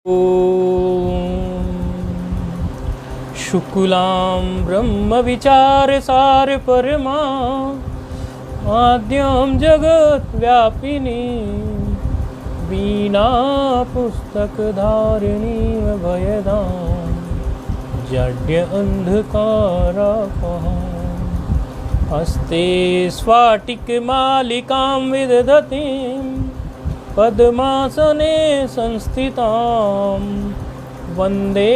ॐ शुक्लां ब्रह्मविचारसार परमा आद्यं जगद्व्यापिनी वीणा पुस्तकधारिणी अभयदां जड्य अंधकारापहां हस्ते स्फाटिकमालिकां विदधतीं पद्मासने संस्थितां वन्दे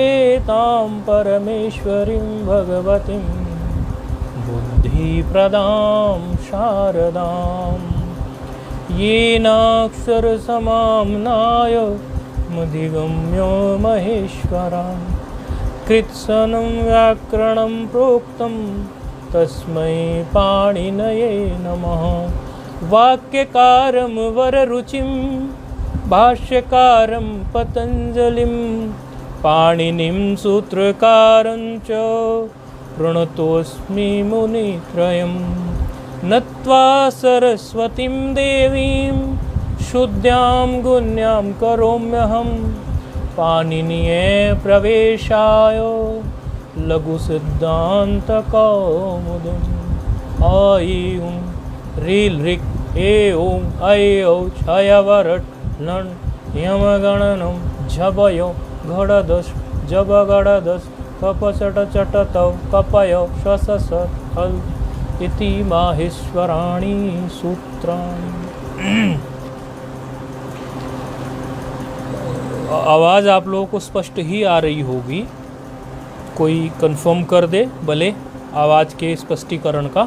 तां परमेश्वरीं भगवतीं बुद्धिप्रदां शारदां येनाक्षरसमाम्नाय मधिगम्यो महेश्वरां कृत्स्नं व्याकरणं प्रोक्तं तस्मै पाणिनये नमः। वाक्यकारं वररुचिं भाष्यकारं पतञ्जलिं पाणिनिं सूत्रकारं च प्रणतोऽस्मि मुनित्रयं नत्वा सरस्वतीं देवीं शुद्धां गुण्यां करोम्यहं पाणिनीये प्रवेशाय लघुसिद्धान्तकौमुदीम् आयु रील ऋक् ए ओं ऐ औ छयवरट् लण् यमगणनं झबयो घडदश जबगडदश कपचट चटतौ कपयो शसस हल् इति माहेश्वराणि सूत्राणि। आवाज़ आप लोगों को स्पष्ट ही आ रही होगी, कोई कंफर्म कर दे भले आवाज़ के स्पष्टीकरण का,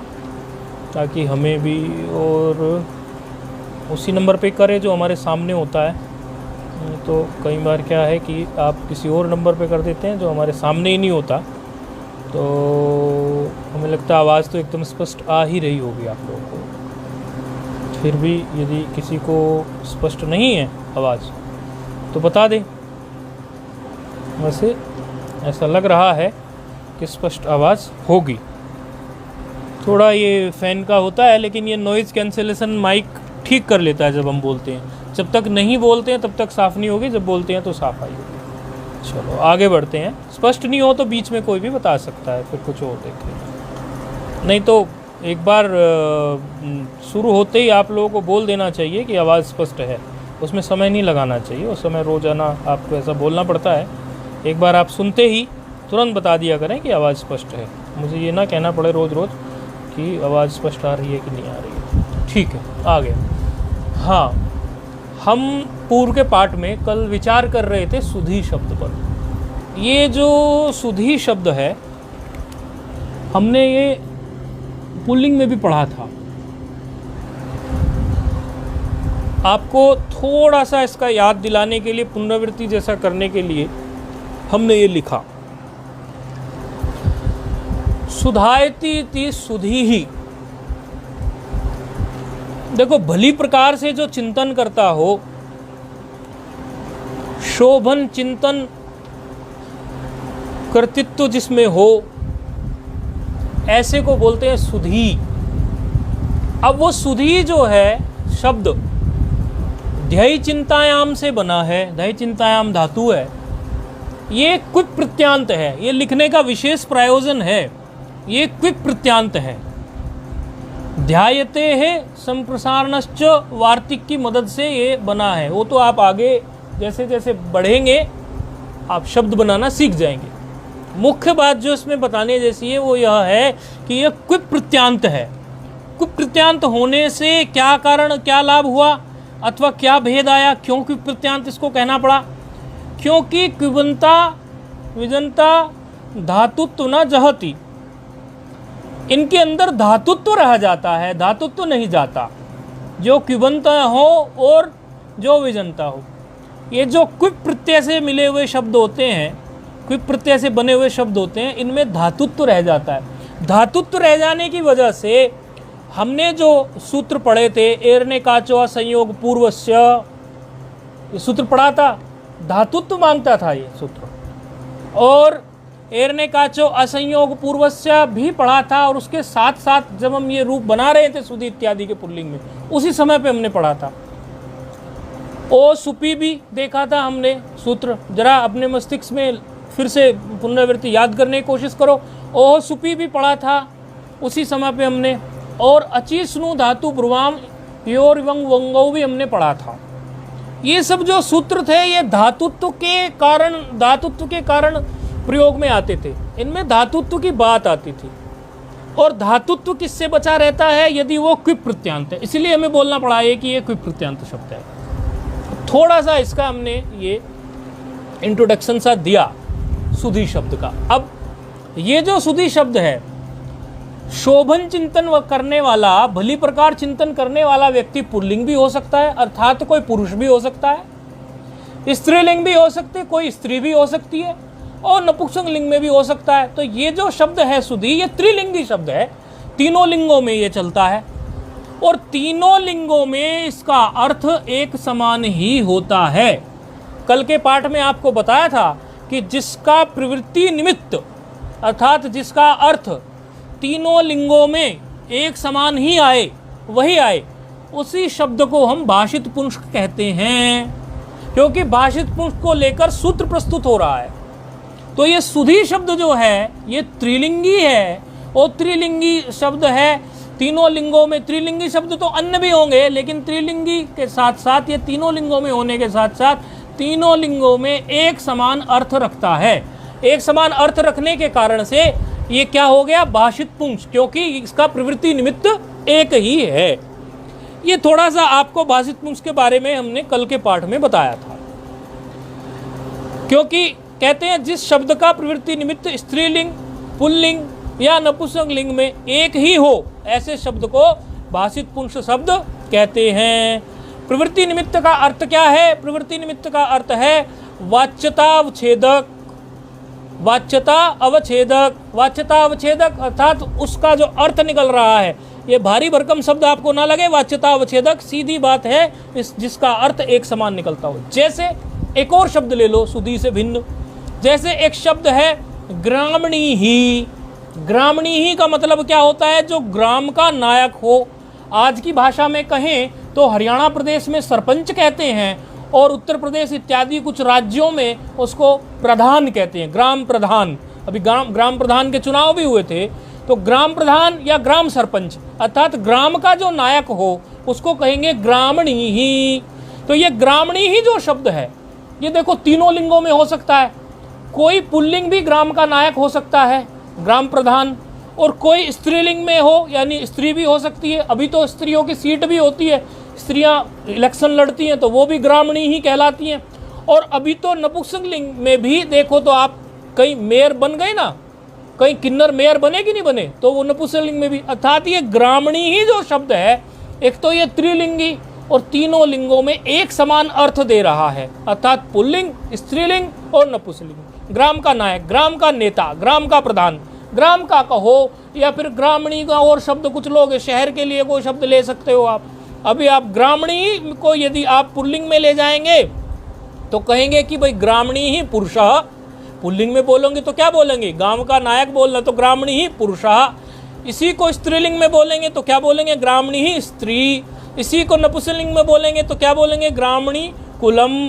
ताकि हमें भी और उसी नंबर पे करें जो हमारे सामने होता है। तो कई बार क्या है कि आप किसी और नंबर पे कर देते हैं जो हमारे सामने ही नहीं होता, तो हमें लगता है आवाज़ तो एकदम स्पष्ट आ ही रही होगी आप लोगों को। फिर भी यदि किसी को स्पष्ट नहीं है आवाज़ तो बता दें। वैसे ऐसा लग रहा है कि स्पष्ट आवाज़ होगी। थोड़ा ये फ़ैन का होता है, लेकिन ये नॉइज़ कैंसिलेशन माइक ठीक कर लेता है जब हम बोलते हैं। जब तक नहीं बोलते हैं तब तक साफ़ नहीं होगी, जब बोलते हैं तो साफ़ आई होगी। चलो आगे बढ़ते हैं। स्पष्ट नहीं हो तो बीच में कोई भी बता सकता है, फिर कुछ और देखें। नहीं तो एक बार शुरू होते ही आप लोगों को बोल देना चाहिए कि आवाज़ स्पष्ट है, उसमें समय नहीं लगाना चाहिए। उस समय रोज़ाना आपको ऐसा बोलना पड़ता है। एक बार आप सुनते ही तुरंत बता दिया करें कि आवाज़ स्पष्ट है, मुझे ये ना कहना पड़े रोज़ रोज़ कि आवाज़ स्पष्ट आ रही है कि नहीं आ रही है। ठीक है, आगे। हाँ, हम पूर्व के पाठ में कल विचार कर रहे थे सुधी शब्द पर। ये जो सुधी शब्द है हमने ये पुल्लिंग में भी पढ़ा था। आपको थोड़ा सा इसका याद दिलाने के लिए, पुनरावृत्ति जैसा करने के लिए हमने ये लिखा, सुधायति इति सुधीहि। देखो, भली प्रकार से जो चिंतन करता हो, शोभन चिंतन कर्तृत्व जिसमें हो, ऐसे को बोलते हैं सुधी। अब वो सुधी जो है शब्द ध्यय चिंतायाम से बना है, ध्यय चिंतायाम धातु है। ये क्विप प्रत्यांत है, ये लिखने का विशेष प्रयोजन है। ये क्विप प्रत्यांत है। ध्यायते है संप्रसारणश्च वार्तिक की मदद से ये बना है। वो तो आप आगे जैसे जैसे बढ़ेंगे आप शब्द बनाना सीख जाएंगे। मुख्य बात जो इसमें बताने जैसी है वो यह है कि यह क्विप प्रत्यांत है। क्विप प्रत्यांत होने से क्या कारण, क्या लाभ हुआ अथवा क्या भेद आया, क्यों क्विप प्रत्यांत इसको कहना पड़ा? क्योंकि क्विबंता विजंता धातुत्व न जहति, इनके अंदर धातुत्व रह जाता है, धातुत्व नहीं जाता। जो क्विबंता हो और जो विजंता हो, ये जो क्विप प्रत्यय से मिले हुए शब्द होते हैं, क्विप प्रत्यय से बने हुए शब्द होते हैं, इनमें धातुत्व रह जाता है। धातुत्व रह जाने की वजह से हमने जो सूत्र पढ़े थे, एरने काचो असंयोग पूर्वस्य, ये सूत्र पढ़ा था, धातुत्व मांगता था ये सूत्र। और एरने काचो असंयोग पूर्वस्य भी पढ़ा था, और उसके साथ साथ जब हम ये रूप बना रहे थे सुधी इत्यादि के पुल्लिंग में, उसी समय पे हमने पढ़ा था। ओ सुपी भी देखा था हमने सूत्र, जरा अपने मस्तिष्क में फिर से पुनरावृत्ति याद करने की कोशिश करो। ओह सुपी भी पढ़ा था उसी समय पे हमने, और अचीस्नु धातु ब्रुवाम योर वंग वंगो भी हमने पढ़ा था। ये सब जो सूत्र थे ये धातुत्व के कारण प्रयोग में आते थे, इनमें धातुत्व की बात आती थी। और धातुत्व किससे बचा रहता है? यदि वो क्विप प्रत्यांत है, इसलिए हमें बोलना पड़ा है कि ये क्विप प्रत्यांत शब्द है। थोड़ा सा इसका हमने ये इंट्रोडक्शन सा दिया सुधी शब्द का। अब ये जो सुधी शब्द है, शोभन चिंतन करने वाला, भली प्रकार चिंतन करने वाला व्यक्ति पुल्लिंग भी हो सकता है, अर्थात कोई पुरुष भी हो सकता है, स्त्रीलिंग भी हो सकती है, कोई स्त्री भी हो सकती है, और नपुंसक लिंग में भी हो सकता है। तो ये जो शब्द है सुधी, ये त्रिलिंगी शब्द है, तीनों लिंगों में ये चलता है, और तीनों लिंगों में इसका अर्थ एक समान ही होता है। कल के पाठ में आपको बताया था कि जिसका प्रवृत्ति निमित्त अर्थात जिसका अर्थ तीनों लिंगों में एक समान ही आए, वही आए, उसी शब्द को हम भाषित पुंस्क कहते हैं, क्योंकि भाषित पुंस्क को लेकर सूत्र प्रस्तुत हो रहा है। तो ये सुधी शब्द जो है ये त्रिलिंगी है, और त्रिलिंगी शब्द है तीनों लिंगों में। त्रिलिंगी शब्द तो अन्य भी होंगे, लेकिन त्रिलिंगी के साथ साथ ये तीनों लिंगों में होने के साथ साथ तीनों लिंगों में एक समान अर्थ रखता है। एक समान अर्थ रखने के कारण से ये क्या हो गया? भाषित पुंस्क, क्योंकि इसका प्रवृत्ति निमित्त एक ही है। ये थोड़ा सा आपको भाषित पुंस्क के बारे में हमने कल के पाठ में बताया था, क्योंकि कहते हैं जिस शब्द का प्रवृत्ति निमित्त स्त्रीलिंग, पुल्लिंग या नपुंसक लिंग में एक ही हो, ऐसे शब्द को भाषित पुंस्क शब्द कहते हैं। प्रवृत्ति निमित्त का अर्थ क्या है? प्रवृत्ति निमित्त का अर्थ है वाच्यता अवच्छेदक। वाच्यता अवच्छेदक, वाच्यता अवच्छेदक अर्थात उसका जो अर्थ निकल रहा है, ये भारी भरकम शब्द आपको ना लगे। वाच्यता अवच्छेदक सीधी बात है, जिसका अर्थ एक समान निकलता हो। जैसे एक और शब्द ले लो सुधी से भिन्न, जैसे एक शब्द है ग्रामणी ही। ग्रामणी ही का मतलब क्या होता है? जो ग्राम का नायक हो। आज की भाषा में कहें तो हरियाणा प्रदेश में सरपंच कहते हैं, और उत्तर प्रदेश इत्यादि कुछ राज्यों में उसको प्रधान कहते हैं, ग्राम प्रधान। अभी ग्राम प्रधान के चुनाव भी हुए थे, तो ग्राम प्रधान या ग्राम सरपंच अर्थात ग्राम का जो नायक हो उसको कहेंगे ग्रामणी ही। तो ये ग्रामणी ही जो शब्द है, ये देखो तीनों लिंगों में हो सकता है। कोई पुल्लिंग भी ग्राम का नायक हो सकता है, ग्राम प्रधान, और कोई स्त्रीलिंग में हो, यानी स्त्री भी हो सकती है। अभी तो स्त्रियों की सीट भी होती है, स्त्रियां इलेक्शन लड़ती हैं, तो वो भी ग्रामणी ही कहलाती हैं। और अभी तो नपुंसक लिंग में भी देखो तो आप कहीं मेयर बन गए ना, कहीं किन्नर मेयर बने कि नहीं बने, तो वो नपुंसक लिंग में भी। अर्थात ये ग्रामणी ही जो शब्द है, एक तो ये त्रिलिंगी और तीनों लिंगों में एक समान अर्थ दे रहा है, अर्थात पुल्लिंग, स्त्रीलिंग और नपुंसकलिंग। ग्राम का नायक, ग्राम का नेता, ग्राम का प्रधान, ग्राम का कहो, या फिर ग्रामणी का और शब्द कुछ लोग शहर के लिए कोई शब्द ले सकते हो आप। अभी आप ग्रामणी को यदि आप पुल्लिंग में ले जाएंगे तो कहेंगे कि भाई ग्रामणी ही पुरुषः। पुल्लिंग में बोलेंगे तो क्या बोलेंगे? गांव का नायक बोलना, तो ग्रामणी ही पुरुषः। इसी को स्त्रीलिंग में बोलेंगे तो क्या बोलेंगे? ग्रामणी ही स्त्री। इसी को नपुंसकलिंग में बोलेंगे तो क्या बोलेंगे? ग्रामणी कुलम।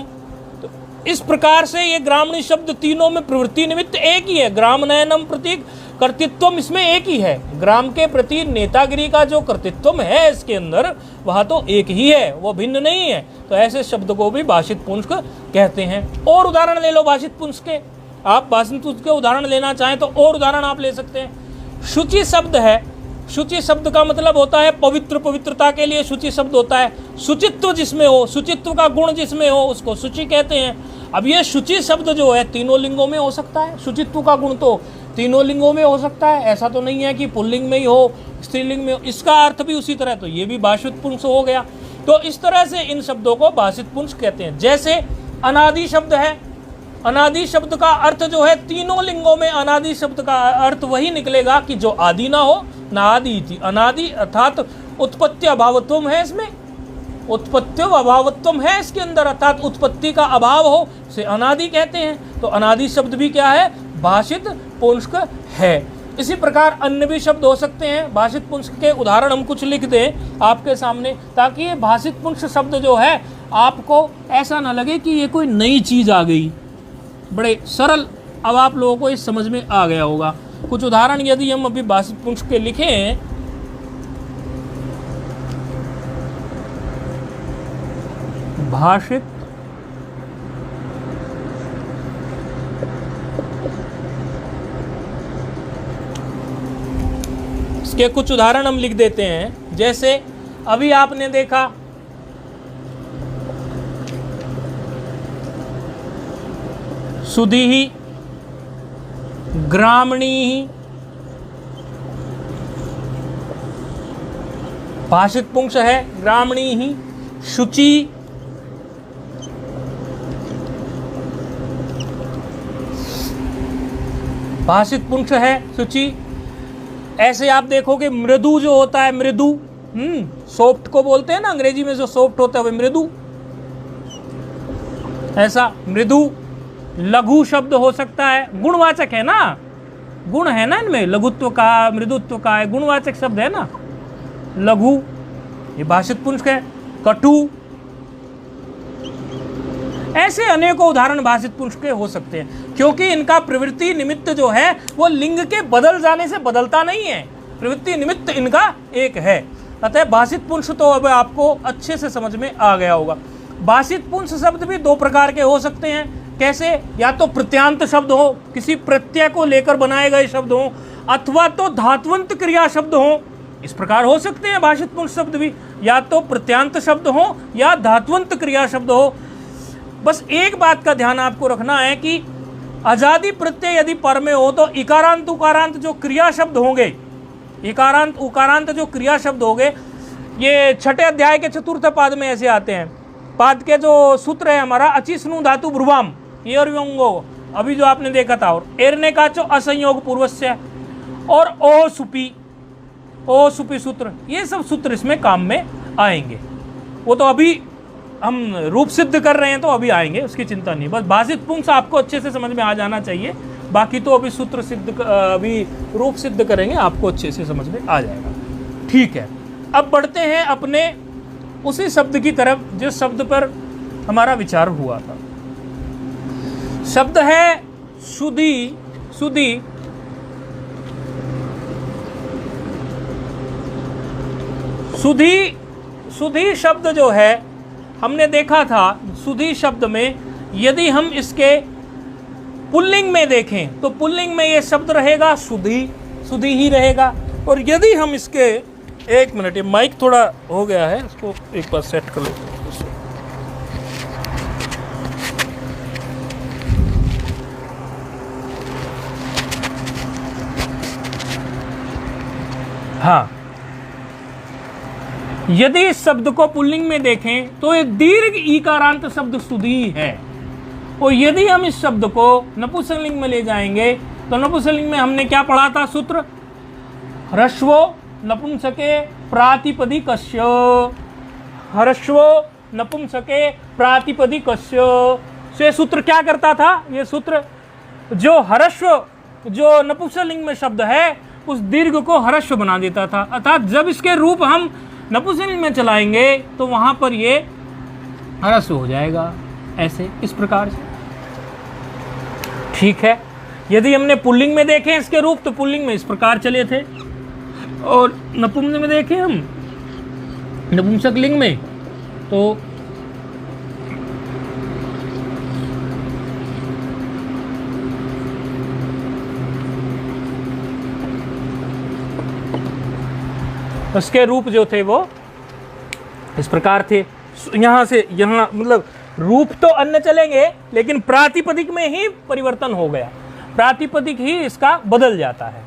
तो इस प्रकार से ये ग्रामणी शब्द तीनों में प्रवृत्ति निमित्त एक ही है। ग्राम नयनम प्रतीक कर्तृत्वम इसमें एक ही है। ग्राम के प्रति नेतागिरी का जो कर्तृत्वम है इसके अंदर, वह तो एक ही है, वो भिन्न नहीं है। तो ऐसे शब्द को भी भाषित पुंस्क कहते हैं। और उदाहरण ले लो भाषित पुंस्क के। आप भाषित पुंस्क के उदाहरण लेना चाहें तो और उदाहरण आप ले सकते हैं। शुचि शब्द है। शुचि शब्द का मतलब होता है पवित्र, पवित्रता के लिए शुचि शब्द होता है। शुचित्व जिसमें हो, शुचित्व का गुण जिसमें हो, उसको शुचि कहते हैं। अब ये शुचि शब्द जो है तीनों लिंगों में हो सकता है। शुचित्व का गुण तो तीनों लिंगों में हो सकता है, ऐसा तो नहीं है कि पुल्लिंग में ही हो, स्त्रीलिंग में हो। इसका अर्थ भी उसी तरह, तो ये भी भाषित पुंस्क हो गया। तो इस तरह से इन शब्दों को भाषित पुंस्क कहते हैं। जैसे अनादि शब्द है। अनादि शब्द का अर्थ जो है तीनों लिंगों में अनादि शब्द का अर्थ वही निकलेगा कि जो आदि ना हो, ना आदि थी। अनादि अर्थात उत्पत्ति अभावत्वम है, इसमें उत्पत्ति अभावत्वम है इसके अंदर, अर्थात उत्पत्ति का अभाव हो, से अनादि कहते हैं। तो अनादि शब्द भी क्या है? भाषित पुंस्क है। इसी प्रकार अन्य भी शब्द हो सकते हैं। भाषित पुंस्क के उदाहरण हम कुछ लिख दें आपके सामने, ताकि ये भाषित पुंस्क शब्द जो है आपको ऐसा ना लगे कि ये कोई नई चीज़ आ गई, बड़े सरल। अब आप लोगों को इस समझ में आ गया होगा। कुछ उदाहरण यदि हम अभी भाषित पुंस के लिखें, भाषित इसके कुछ उदाहरण हम लिख देते हैं। जैसे अभी आपने देखा सुधीहि, ग्रामणीहि, भाषित पुंस है ग्रामणीहि। शुचि, भाषित पुंस है शुचि। ऐसे आप देखोगे मृदु जो होता है, मृदु, सॉफ्ट को बोलते हैं ना अंग्रेजी में, जो सॉफ्ट होता है वह मृदु, ऐसा मृदु। लघु शब्द हो सकता है, गुणवाचक है ना, गुण है ना इनमें, लघुत्व का, मृदुत्व का है, गुणवाचक शब्द है ना लघु, ये भाषित पुंस है। कटु, ऐसे अनेकों उदाहरण भाषित पुंस के हो सकते हैं, क्योंकि इनका प्रवृत्ति निमित्त जो है वो लिंग के बदल जाने से बदलता नहीं है, प्रवृत्ति निमित्त इनका एक है। अतः भाषित पुंस तो अब आपको अच्छे से समझ में आ गया होगा। भाषित पुंस शब्द भी दो प्रकार के हो सकते हैं। कैसे? या तो प्रत्यांत शब्द हो, किसी प्रत्यय को लेकर बनाए गए शब्द हो, अथवा तो धात्वंत क्रिया शब्द हो, इस प्रकार हो सकते हैं भाषित पुंस शब्द भी। या तो प्रत्यांत शब्द हो या धात्वंत क्रिया शब्द हो। बस एक बात का ध्यान आपको रखना है कि अजादि प्रत्यय यदि पर में हो तो इकारांत उकारांत जो क्रिया शब्द होंगे, इकारांत उकारांत जो क्रिया शब्द होंगे, ये छठे अध्याय के चतुर्थ पाद में ऐसे आते हैं। पाद के जो सूत्र है हमारा, अचिस्नु धातु ब्रुवाम, ये और व्यंगो, अभी जो आपने देखा था, और एरने का जो असंयोग पूर्वस्य, और ओ सुपी सूत्र, ये सब सूत्र इसमें काम में आएंगे। वो तो अभी हम रूप सिद्ध कर रहे हैं तो अभी आएंगे, उसकी चिंता नहीं। बस भाषित पुंस आपको अच्छे से समझ में आ जाना चाहिए, बाकी तो अभी सूत्र सिद्ध, अभी रूप सिद्ध करेंगे, आपको अच्छे से समझ में आ जाएगा। ठीक है, अब बढ़ते हैं अपने उसी शब्द की तरफ जिस शब्द पर हमारा विचार हुआ था। शब्द है सुधी। सुधी सुधी सुधी शब्द जो है, हमने देखा था सुधी शब्द में यदि हम इसके पुल्लिंग में देखें तो पुल्लिंग में ये शब्द रहेगा सुधी, सुधी ही रहेगा। और यदि हम इसके, एक मिनट, ये माइक थोड़ा हो गया है, इसको एक बार सेट कर लेते हैं। हाँ, यदि इस शब्द को पुल्लिंग में देखें तो एक दीर्घ ईकारांत शब्द सुधी है। और यदि हम इस शब्द को नपुंसकलिंग में ले जाएंगे तो नपुंसकलिंग में हमने क्या पढ़ा था सूत्र? ह्रस्वो नपुंसके प्रातिपदिकस्य, ह्रस्वो नपुंसके प्रातिपदिकस्य। से सूत्र क्या करता था? ये सूत्र जो ह्रस्व, जो नपुंसकलिंग में शब्द है, उस दीर्घ को ह्रस्व बना देता था। अर्थात जब इसके रूप हम नपुंसकलिंग में चलाएंगे तो वहां पर ये ह्रस्व हो जाएगा, ऐसे, इस प्रकार से। ठीक है, यदि हमने पुल्लिंग में देखें इसके रूप तो पुल्लिंग में इस प्रकार चले थे, और नपुंसक में देखें हम नपुंसकलिंग में तो उसके रूप जो थे वो इस प्रकार थे। यहाँ से यहाँ, मतलब रूप तो अन्य चलेंगे लेकिन प्रातिपदिक में ही परिवर्तन हो गया, प्रातिपदिक ही इसका बदल जाता है।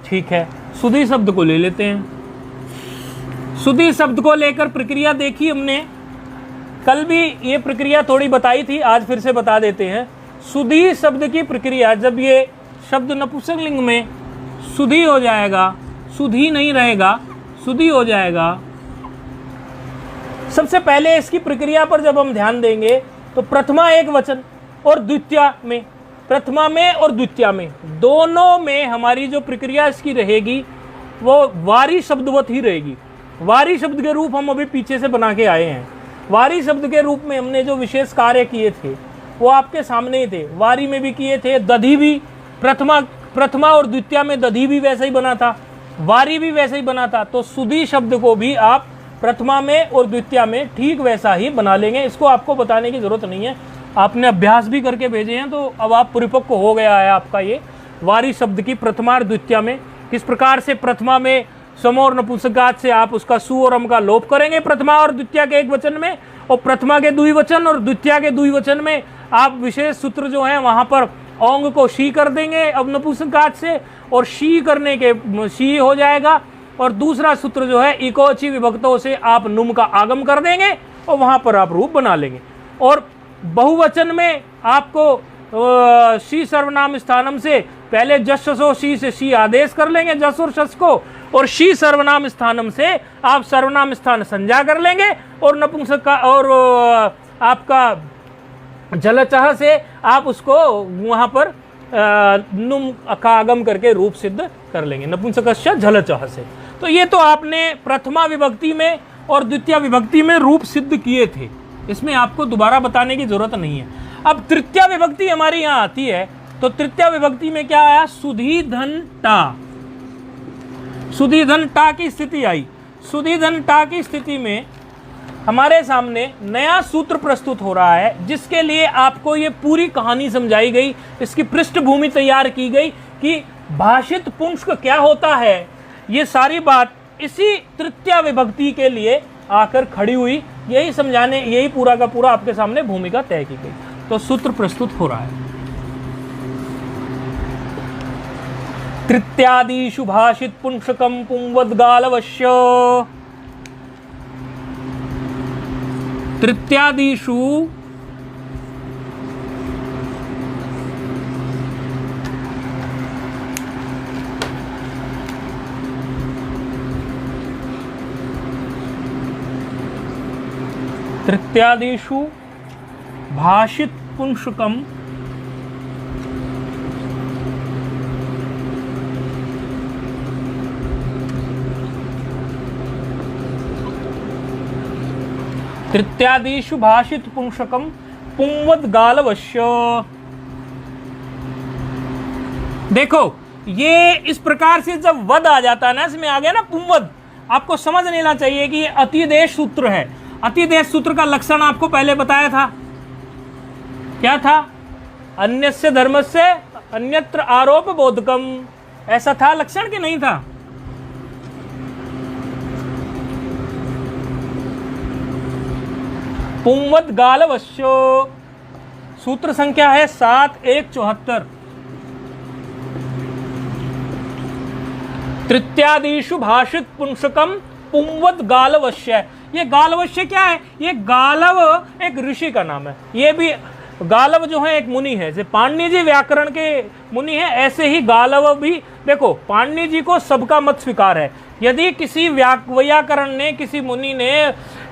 ठीक है, सुधी शब्द को ले लेते हैं। सुधी शब्द को लेकर प्रक्रिया देखी हमने, कल भी ये प्रक्रिया थोड़ी बताई थी, आज फिर से बता देते हैं। सुधी शब्द की प्रक्रिया, जब ये शब्द नपुंसकलिंग में सुधी हो जाएगा, सुधी नहीं रहेगा, सुधी हो जाएगा। सबसे पहले इसकी प्रक्रिया पर जब हम ध्यान देंगे तो प्रथमा एक वचन और द्वितीया में, प्रथमा में और द्वितीया में, दोनों में हमारी जो प्रक्रिया इसकी रहेगी वो वारी शब्दवत ही रहेगी। वारी शब्द के रूप हम अभी पीछे से बना के आए हैं। वारी शब्द के रूप में हमने जो विशेष कार्य किए थे वो आपके सामने ही थे। वारी में भी किए थे, दधि भी प्रथमा और द्वितीया में दधि भी वैसे ही बना था, वारी भी वैसे ही बना था। तो सुधी शब्द को भी आप प्रथमा में और द्वितीया में ठीक वैसा ही बना लेंगे। इसको आपको बताने की जरूरत नहीं है, आपने अभ्यास भी करके भेजे हैं, तो अब आप परिपक्व हो गया है आपका ये वारी शब्द की प्रथमा और द्वितीया में किस प्रकार से प्रथमा में सम और नपुंसकघात से आप उसका सु और अम का लोप करेंगे प्रथमा और द्वितीया के एक वचन में, और प्रथमा के द्विवचन और द्वितीया के द्विवचन में आप विशेष सूत्र जो है वहां पर औंग को शी कर देंगे अब नपुंसकघात से, और शी करने के शी हो जाएगा। और दूसरा सूत्र जो है इकोची विभक्तों से आप नुम का आगम कर देंगे और वहां पर आप रूप बना लेंगे। और बहुवचन में आपको शी सर्वनाम स्थानम से पहले जसो शी से शी आदेश कर लेंगे जस और शस को, और शी सर्वनाम स्थानम से आप सर्वनाम स्थान संज्ञा कर लेंगे, और नपुंसक का और आपका जलचह से आप उसको वहां पर नुम का आगम करके रूप सिद्ध कर लेंगे नपुंसकस्य जलचह से। तो ये तो आपने प्रथमा विभक्ति में और द्वितीय विभक्ति में रूप सिद्ध किए थे, इसमें आपको दोबारा बताने की जरूरत नहीं है। अब तृतीय विभक्ति हमारी यहाँ आती है, तो तृतीय विभक्ति में क्या आया, सुधी धन टा। सुधी धन टा की स्थिति आई। सुधी धन टा की स्थिति में हमारे सामने नया सूत्र प्रस्तुत हो रहा है, जिसके लिए आपको ये पूरी कहानी समझाई गई, इसकी पृष्ठभूमि तैयार की गई कि भाषित पुंस्क क्या होता है। ये सारी बात इसी तृतीय विभक्ति के लिए आकर खड़ी हुई, यही समझाने, यही पूरा का पूरा आपके सामने भूमिका तय की गई। तो सूत्र प्रस्तुत हो रहा है। तृतीयादिषु भाषित पुंस्कम पुंवद्गालवश्य। तृतीयादिषु तृतीयादिषु भाषित पुंस्कम तृतीयादिषु भाषित पुंस्कम पुंवद्गालवश्य। देखो ये इस प्रकार से जब वद आ जाता है ना, इसमें आ गया ना पुंवद, आपको समझ लेना चाहिए कि ये अतिदेश सूत्र है। अतिदेश सूत्र का लक्षण आपको पहले बताया था, क्या था, अन्यस्य धर्मस्य अन्यत्र आरोप बोधकम, ऐसा था लक्षण कि नहीं था। पुंवद्गालवश्यो सूत्र संख्या है 7174। तृतीयादिषु भाषित पुंस्कम पुंवद्गालवश्य। ये गालवश्य क्या है, ये गालव एक ऋषि का नाम है। ये भी गालव जो है एक मुनि है, जैसे पाणिनि जी व्याकरण के मुनि है, ऐसे ही गालव भी। देखो पाणिनि जी को सबका मत स्वीकार है, यदि किसी व्याकरण ने, किसी मुनि ने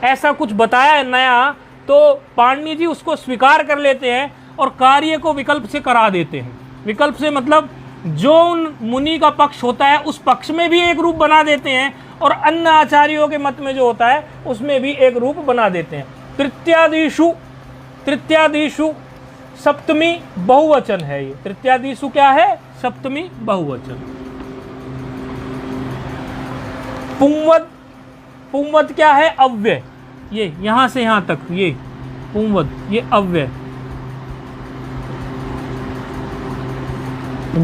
ऐसा कुछ बताया है नया, तो पाणिनि जी उसको स्वीकार कर लेते हैं और कार्य को विकल्प से करा देते हैं। विकल्प से मतलब जो उन मुनि का पक्ष होता है उस पक्ष में भी एक रूप बना देते हैं, और अन्य आचार्यों के मत में जो होता है उसमें भी एक रूप बना देते हैं। तृतीयादिषु, तृतीयादिषु सप्तमी बहुवचन है। ये तृतीयादिषु क्या है, सप्तमी बहुवचन। पुंवद, पुंवद क्या है, अव्यय। ये यहां से यहां तक ये पुंवद, ये अव्यय।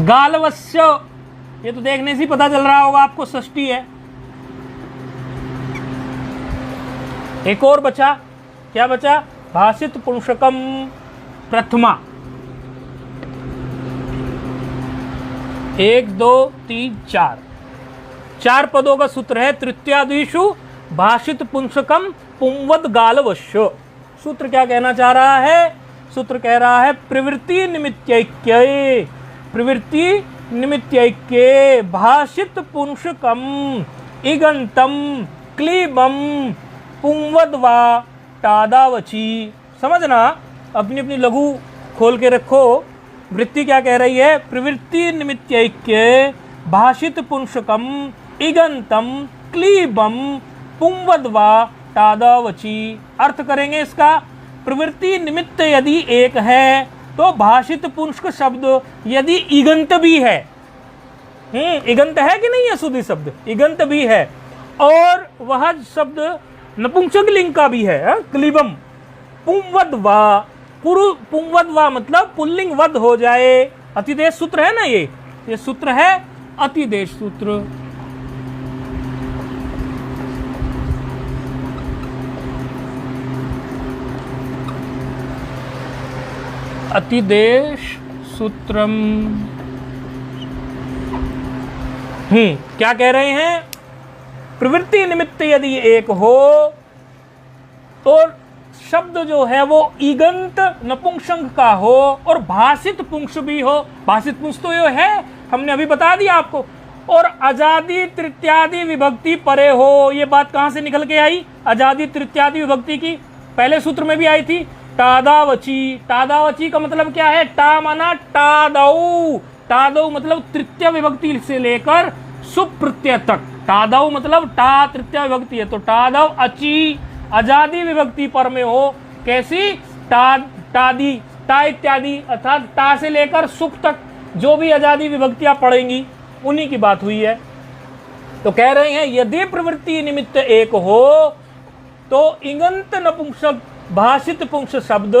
गालवस्य, ये तो देखने से पता चल रहा होगा आपको, षष्ठी है। एक और बचा, क्या बचा, भाषित पुंस्कम प्रथमा। 1 2 3 4 4 पदों का सूत्र है। तृतीयादिषु भाषित पुंस्कम पुंवद्गालवश्य। सूत्र क्या कहना चाह रहा है, सूत्र कह रहा है प्रवृत्ति निमित्तैक्ये, प्रवृत्ति निमित्तैक्ये भाषित पुंस्कम इगंतम क्लीबम पुंवद्वा तादावची। समझना, अपनी अपनी लघु खोल के रखो। वृत्ति क्या कह रही है, प्रवृत्ति निमित्तैक्ये भाषित पुंस्कम इगंतम क्लीबम पुंवद्वा तादावची। अर्थ करेंगे इसका, प्रवृत्ति निमित्त यदि एक है तो भाषित पुंस्क शब्द यदि इगंत भी है, इगंत है कि नहीं है सुधी शब्द, इगंत भी है, और वह शब्द नपुंसक लिंग का भी है, क्लीबम पुंवद वा, पुंवद वा मतलब पुल्लिंग वध हो जाए। अतिदेश सूत्र है ना, ये सूत्र है अतिदेश सूत्र। अतिदेश सूत्रम। क्या कह रहे हैं, प्रवृत्ति निमित्त यदि एक हो तो शब्द जो है वो ईगंत नपुंसक का हो और भाषित पुंस भी हो। भाषित पुंस तो ये है, हमने अभी बता दिया आपको। और अजादि तृतीयादि विभक्ति परे हो, ये बात कहां से निकल के आई, अजादि तृतीयादि विभक्ति की पहले सूत्र में भी आई थी। तादावची, तादावची का मतलब क्या है, टा माना टादौ, टादौ मतलब तृतीय विभक्ति से लेकर सुप्रत्यय तक। टादौ मतलब टा तृतीय विभक्ति है, तो टादव अची अजादि विभक्ति पर में हो। कैसी, टा, टादी, टा इत्यादि, अर्थात टा से लेकर सुख तक जो भी अजादि विभक्तियां पड़ेंगी उन्हीं की बात हुई है। तो कह रहे हैं यदि प्रवृत्ति निमित्त एक हो तो इगंत नपुंसक भाषित पुंस शब्द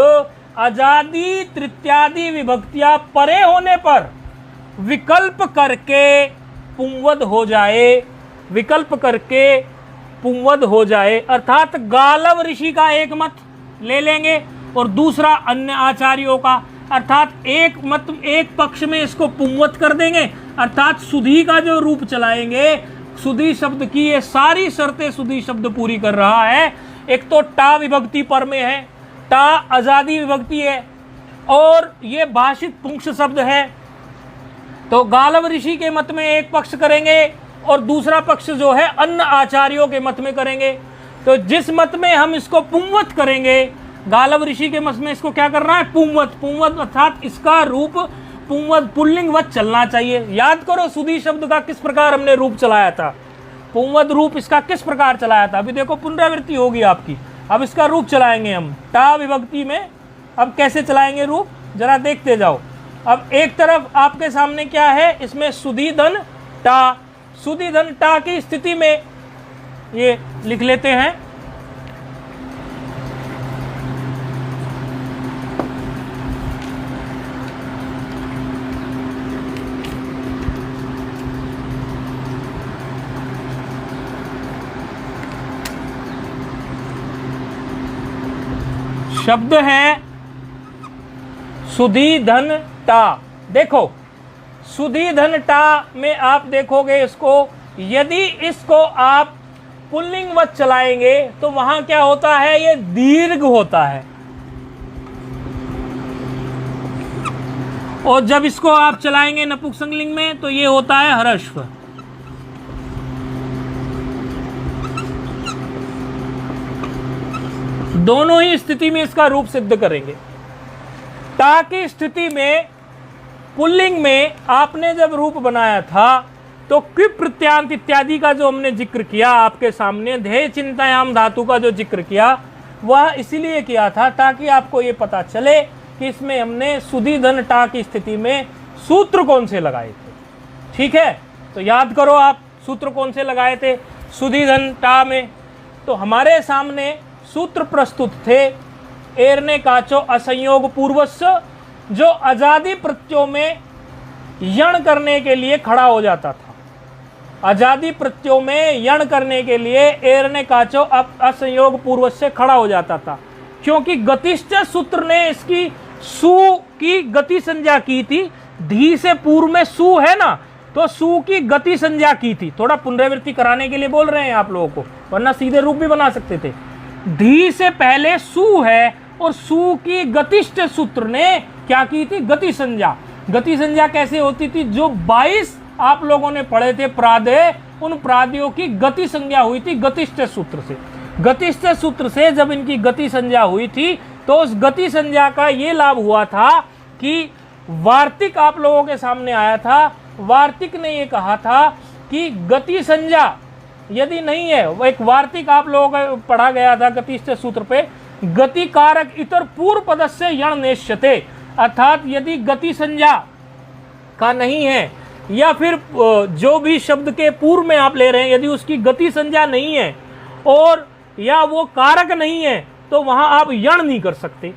अजादि तृतीयादि विभक्तियां परे होने पर विकल्प करके पुंवद हो जाए, विकल्प करके पुंवद हो जाए। अर्थात गालव ऋषि का एक मत ले लेंगे और दूसरा अन्य आचार्यों का, अर्थात एक मत एक पक्ष में इसको पुंवद कर देंगे, अर्थात सुधी का जो रूप चलाएंगे, सुधी शब्द की ये सारी शर्तें सुधी शब्द पूरी कर रहा है। एक तो टा विभक्ति पर में है, टा अजादी विभक्ति है, और ये भाषित पुंस शब्द है। तो गालव ऋषि के मत में एक पक्ष करेंगे और दूसरा पक्ष जो है अन्य आचार्यों के मत में करेंगे। तो जिस मत में हम इसको पुंवत करेंगे, गालव ऋषि के मत में इसको क्या करना है, पुंवत, पुंवत अर्थात इसका रूप पुंवत पुल्लिंगवत चलना चाहिए। याद करो सुधी शब्द का किस प्रकार हमने रूप चलाया था, पुंवत रूप इसका किस प्रकार चलाया था। अभी देखो पुनरावृत्ति होगी आपकी, अब इसका रूप चलाएंगे हम टा विभक्ति में। अब कैसे चलाएंगे रूप, जरा देखते जाओ। अब एक तरफ आपके सामने क्या है, इसमें सुधी धन टा, सुधी धन टा की स्थिति में ये लिख लेते हैं। शब्द है सुधी धन टा। देखो सुधी धन टा में आप देखोगे इसको, यदि इसको आप पुल्लिंगवत चलाएंगे तो वहां क्या होता है, ये दीर्घ होता है, और जब इसको आप चलाएंगे नपुंसकलिंग में तो ये होता है ह्रस्व। दोनों ही स्थिति में इसका रूप सिद्ध करेंगे। टा की स्थिति में पुल्लिंग में आपने जब रूप बनाया था तो क्विप प्रत्यांत इत्यादि का जो हमने जिक्र किया आपके सामने, ध्येय चिंतायाम धातु का जो जिक्र किया वह इसीलिए किया था ताकि आपको ये पता चले कि इसमें हमने सुधी धन टा की स्थिति में सूत्र कौन से लगाए थे। ठीक है, तो याद करो आप सूत्र कौन से लगाए थे सुधी धन टा में। तो हमारे सामने सूत्र प्रस्तुत थे, एरने काचो असंयोग पूर्वस्य, जो अजादी प्रत्ययों में यण करने के लिए खड़ा हो जाता था। अजादी प्रत्ययों में यण करने के लिए एरने काचो असंयोग पूर्वस्य से खड़ा हो जाता था, क्योंकि गतिश्च सूत्र ने इसकी सु की गति संज्ञा की थी। धी से पूर्व में सु है ना, तो सु की गति संज्ञा की थी। थोड़ा पुनरावृत्ति कराने के लिए बोल रहे हैं आप लोगों को, वरना सीधे रूप भी बना सकते थे। धी से पहले सु है और सु की गतिष्ठ सूत्र ने क्या की थी, गति संज्ञा। गति संज्ञा कैसे होती थी, जो 22 आप लोगों ने पढ़े थे प्रादेय, उन प्रादियों की गति संज्ञा हुई थी गतिष्ठ सूत्र से। गतिष्ठ सूत्र से जब इनकी गति संज्ञा हुई थी तो उस गति संज्ञा का ये लाभ हुआ था कि वार्तिक आप लोगों के सामने आया था। वार्तिक ने ये कहा था कि गति संज्ञा यदि नहीं है, वो एक वार्तिक आप लोगों को पढ़ा गया था गतिस्थ सूत्र पे, गति कारक इतर पूर्व पदस्य यण नेष्यते, अर्थात यदि गति संज्ञा का नहीं है या फिर जो भी शब्द के पूर्व में आप ले रहे हैं यदि उसकी गति संज्ञा नहीं है और या वो कारक नहीं है तो वहां आप यण नहीं कर सकते।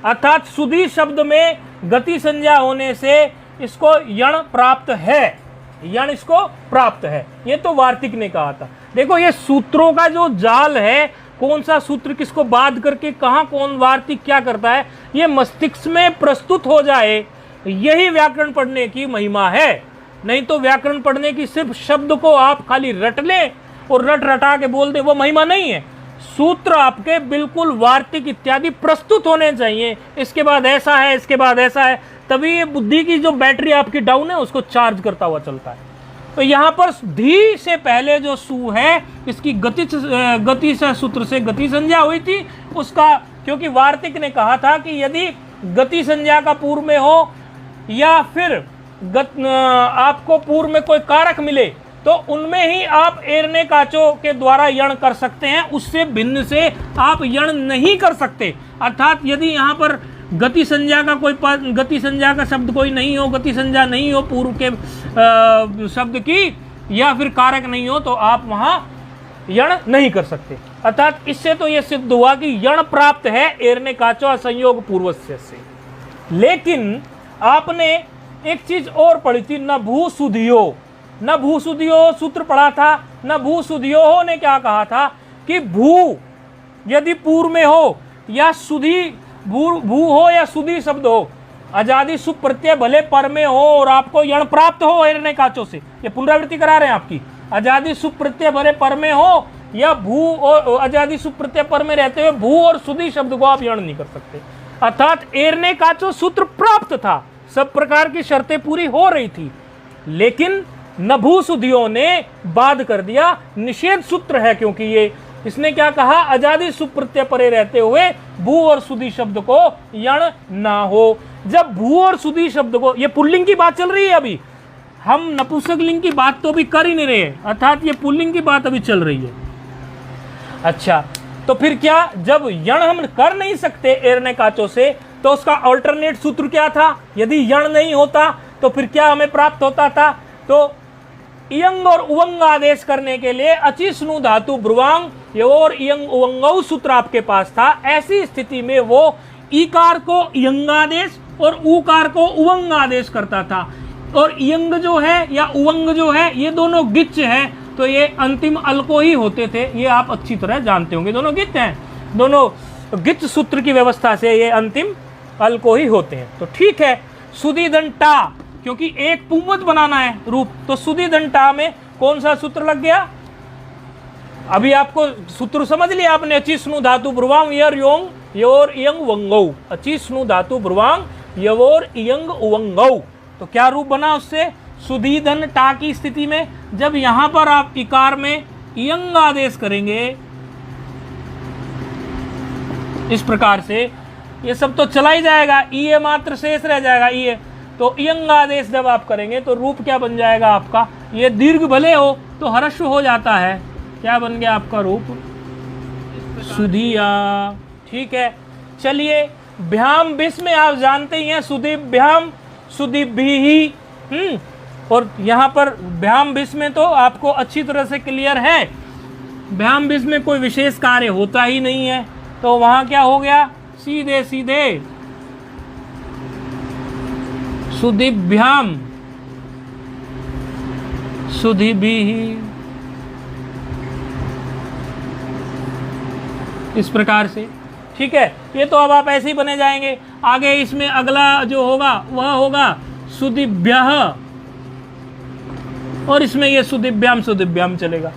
अर्थात सुधी शब्द में गति संज्ञा होने से इसको यण प्राप्त है, यण इसको प्राप्त है। ये तो वार्तिक ने कहा था। देखो ये सूत्रों का जो जाल है, कौन सा सूत्र किसको बाध करके कहाँ कौन वार्तिक क्या करता है, ये मस्तिष्क में प्रस्तुत हो जाए, यही व्याकरण पढ़ने की महिमा है। नहीं तो व्याकरण पढ़ने की सिर्फ शब्द को आप खाली रट लें और रट रटा के बोल दे, वो महिमा नहीं है। सूत्र आपके बिल्कुल वार्तिक इत्यादि प्रस्तुत होने चाहिए, इसके बाद ऐसा है, इसके बाद ऐसा है, तभी ये बुद्धि की जो बैटरी आपकी डाउन है उसको चार्ज करता हुआ चलता है। तो यहाँ पर धी से पहले जो सु है इसकी गति से सूत्र से गति संज्ञा हुई थी उसका, क्योंकि वार्तिक ने कहा था कि यदि गति संज्ञा का पूर्व में हो या फिर आपको पूर्व में कोई कारक मिले तो उनमें ही आप एरने काचो के द्वारा यण कर सकते हैं, उससे भिन्न से आप यण नहीं कर सकते। अर्थात यदि यहाँ पर गति संज्ञा का कोई गति संज्ञा का शब्द कोई नहीं हो, गति संज्ञा नहीं हो पूर्व के शब्द की या फिर कारक नहीं हो तो आप वहां यण नहीं कर सकते। अर्थात इससे तो यह सिद्ध हुआ कि यण प्राप्त है एरने काचो संयोग पूर्वस्य से। लेकिन आपने एक चीज और पढ़ी थी, न भू सुधियो, न भू सुधियो सूत्र पढ़ा था, न भू सुधियो ने क्या कहा था कि भू यदि पूर्व में हो या सुधी भू हो या सुधी शब्द हो, अजादि सुप प्रत्यय भले पर में हो और आपको यण प्राप्त हो एरने काचो से, ये पुनरावृत्ति करा रहे हैं आपकी, अजादि सुप प्रत्यय भले पर में हो या भू और अजादि सुप प्रत्यय पर में रहते हुए भू और सुधी शब्द को आप यण नहीं कर सकते। अर्थात एरने काचो सूत्र प्राप्त था, सब प्रकार की शर्तें पूरी हो रही थी, लेकिन नभू सुधियों ने बाध कर दिया, निषेध सूत्र है, क्योंकि ये इसने क्या कहा, अजादि सुप्रत्यय परे रहते हुए भू और सुधी शब्द को यण ना हो। जब भू और सुधी शब्द को, ये पुल्लिंग की बात चल रही है अभी, हम नपुंसक लिंग की बात तो अभी कर ही नहीं रहे, अर्थात ये पुल्लिंग की बात अभी चल रही है। अच्छा, तो फिर क्या, जब यण हम कर नहीं सकते एरने काचो से तो उसका अल्टरनेट सूत्र क्या था, यदि यण नहीं होता तो फिर क्या हमें प्राप्त होता था, तो इयंग और उवंग आदेश करने के लिए अचिष्णु धातु ब्रुवांग और इयंग उवंगौ सूत्र आपके पास था। ऐसी स्थिति में वो ईकार को इयंग आदेश और ऊकार को उवंग आदेश करता था, और इयंग जो है या उवंग जो है ये दोनों गिच्छ है, तो ये अंतिम अल को ही होते थे, ये आप अच्छी तरह जानते होंगे, दोनों गिच्छ हैं, दोनों गिच्छ सूत्र की व्यवस्था से ये अंतिम अल को ही होते हैं। तो ठीक है, सुधी दंटा, क्योंकि एक पुंवत बनाना है रूप, तो सुधी दंटा में कौन सा सूत्र लग गया, अभी आपको सूत्र समझ लिया आपने, अचिष्णु धातु ब्रुवांग योर इयंग वंगौ, अचिष्णु धातु ब्रुवांग योर इयंग उवंगौ, तो क्या रूप बना उससे, सुधी धन टा की स्थिति में जब यहां पर आप इकार में इयंग आदेश करेंगे इस प्रकार से, ये सब तो चला ही जाएगा, ई मात्र शेष रह जाएगा, ई, तो इयंग आदेश जब आप करेंगे तो रूप क्या बन जाएगा आपका, ये दीर्घ भले हो तो ह्रस्व हो जाता है, क्या बन गया आपका रूप, सुधिया। ठीक है, चलिए भ्याम बिस में आप जानते ही हैं सुधिभ्याम सुधिभि, और यहाँ पर भ्याम बिस में तो आपको अच्छी तरह से क्लियर है, भ्याम बिस में कोई विशेष कार्य होता ही नहीं है, तो वहाँ क्या हो गया, सीधे सीधे सुधिभ्याम सुधिभि, इस प्रकार से। ठीक है, ये तो अब आप ऐसे ही बने जाएंगे। आगे इसमें अगला जो होगा वह होगा सुधिभ्यः, और इसमें ये सुधिभ्याम चलेगा,